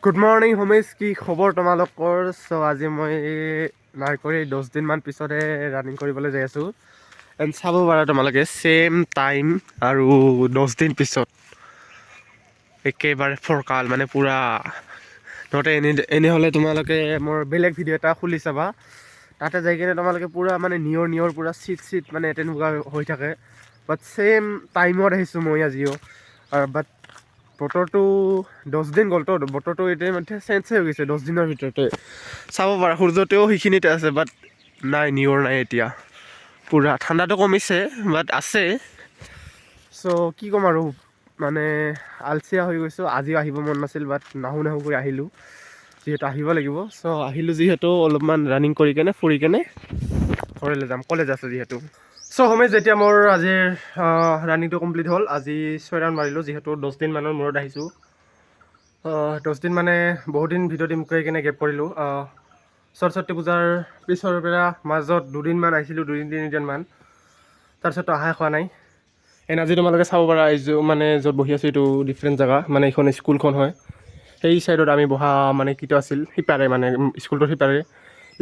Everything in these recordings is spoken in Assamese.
গুড মৰ্ণিং হোমেশ, কি খবৰ তোমালোকৰ? চ' আজি মই নাই কৰি 10 দিনমান পিছতে ৰানিং কৰিবলৈ যাই আছোঁ। এণ্ড চাব পাৰা তোমালোকে ছেইম টাইম আৰু 10 দিন পিছত একেবাৰে ফৰকাল, মানে পূৰা নহতে এনেহ'লে তোমালোকে মোৰ বেলেগ ভিডিঅ' এটা খুলি চাবা। তাতে যাই কিনে তোমালোকে পূৰা মানে নিয়ৰ পূৰা চিট মানে তেনেকুৱা হৈ থাকে। বাট ছেইম টাইমত আহিছোঁ মই আজিও। বাট বতৰটো 10 দিন গ'লতো, বতৰটো এতিয়া মানে চেঞ্জ হৈ গৈছে 10 দিনৰ ভিতৰতে। চাব পাৰা সূৰ্যটোও সেইখিনিতে আছে, বাট নাই, নিয়ৰ নাই এতিয়া। পূৰা ঠাণ্ডাটো কমিছে বাট আছে। চ' কি ক'ম আৰু, মানে আলচিয়া হৈ গৈছোঁ। আজিও আহিব মন নাছিল, বাট নাহো কৰি আহিলোঁ, যিহেতু আহিব লাগিব। চ' আহিলোঁ যিহেতু অলপমান ৰানিং কৰি কেনে ফুৰি কেনে ঘৰলৈ যাম, কলেজ আছে যিহেতু। চ' হোমেশ, যেতিয়া মোৰ আজিৰ ৰানিংটো কমপ্লিট হ'ল, আজি 6 ৰাউণ্ড মাৰিলোঁ, যিহেতু 10 দিনমানৰ মূৰত আহিছোঁ। 10 দিন মানে বহুত দিন ভিডিঅ' দিম কৰি কিনে গেপ কৰিলোঁ। সৰস্বতী পূজাৰ পিছৰ পৰা মাজত 2 দিনমান আহিছিলোঁ, 2-3 দিনমান, তাৰপিছততো অহাই খোৱা নাই। আজি তোমালোকে চাব পাৰা, মানে য'ত বহি আছোঁ এইটো ডিফাৰেণ্ট জেগা, মানে এইখন স্কুলখন হয়। সেই ছাইডত আমি বহা মানে কিটো আছিল, সিপাৰে মানে স্কুলটোৰ সিপাৰে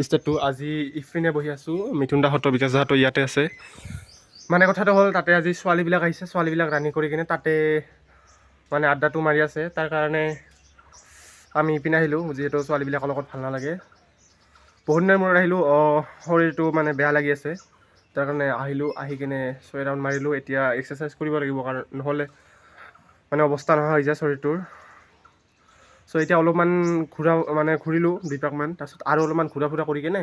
ষ্টেজটো। আজি ইপিনে বহি আছোঁ, মিথুন দাহঁতৰ, বিকাশ দাহঁতৰ ইয়াতে আছে। মানে কথাটো হ'ল, তাতে আজি ছোৱালীবিলাক আহিছে, ছোৱালীবিলাক ৰানিং কৰি কিনে তাতে মানে আড্ডাটো মাৰি আছে। তাৰ কাৰণে আমি ইপিনে আহিলোঁ, যিহেতু ছোৱালীবিলাকৰ লগত ভাল নালাগে। বহুত দিনৰ মূৰত আহিলোঁ, শৰীৰটো মানে বেয়া লাগি আছে। তাৰ কাৰণে আহিলোঁ, আহি কিনে 6 ৰাউণ্ড মাৰিলোঁ। এতিয়া এক্সাৰচাইজ কৰিব লাগিব, কাৰণ নহ'লে মানে অৱস্থা নোহোৱা হৈ যায় শৰীৰটোৰ। চ' এতিয়া অলপমান ঘূৰিলোঁ 2 পাকমান, তাৰপিছত আৰু অলপমান ঘূৰা ফুৰা কৰি কিনে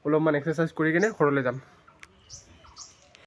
অলপমান এক্সাৰচাইজ কৰি কিনে ঘৰলৈ যাম।